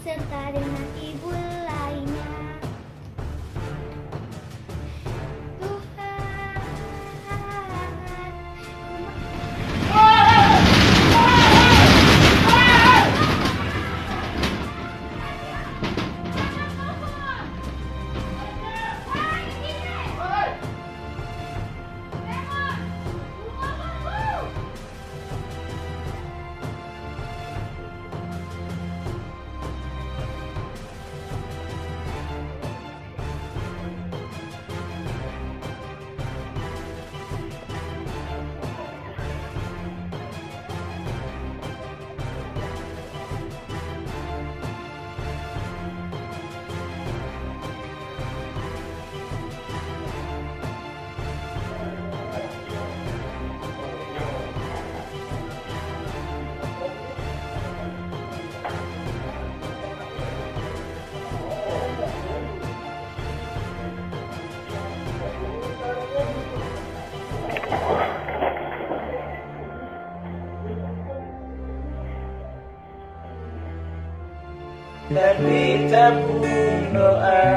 serta dengan ibu lainnya. Tapi tabung doa,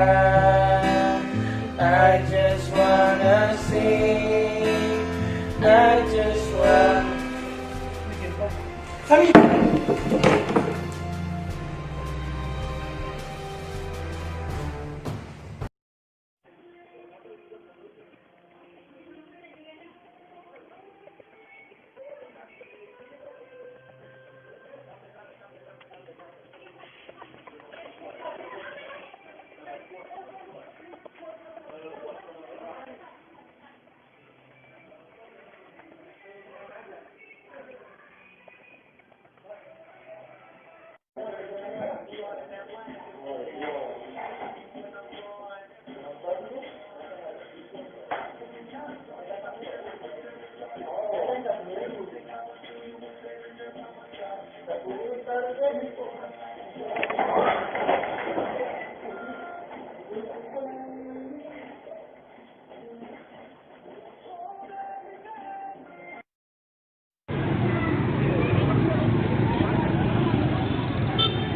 I just wanna sing, I just wanna.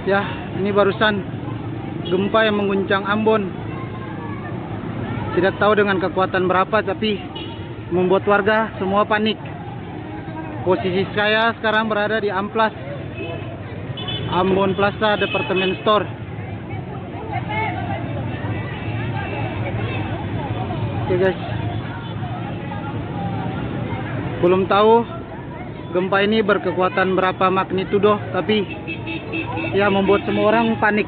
Ya, ini barusan gempa yang mengguncang Ambon. Tidak tahu dengan kekuatan berapa, tapi membuat warga semua panik. Posisi saya sekarang berada di Amplas, Ambon Plaza Department Store. Oke guys, belum tahu gempa ini berkekuatan berapa magnitudo, tapi ya membuat semua orang panik.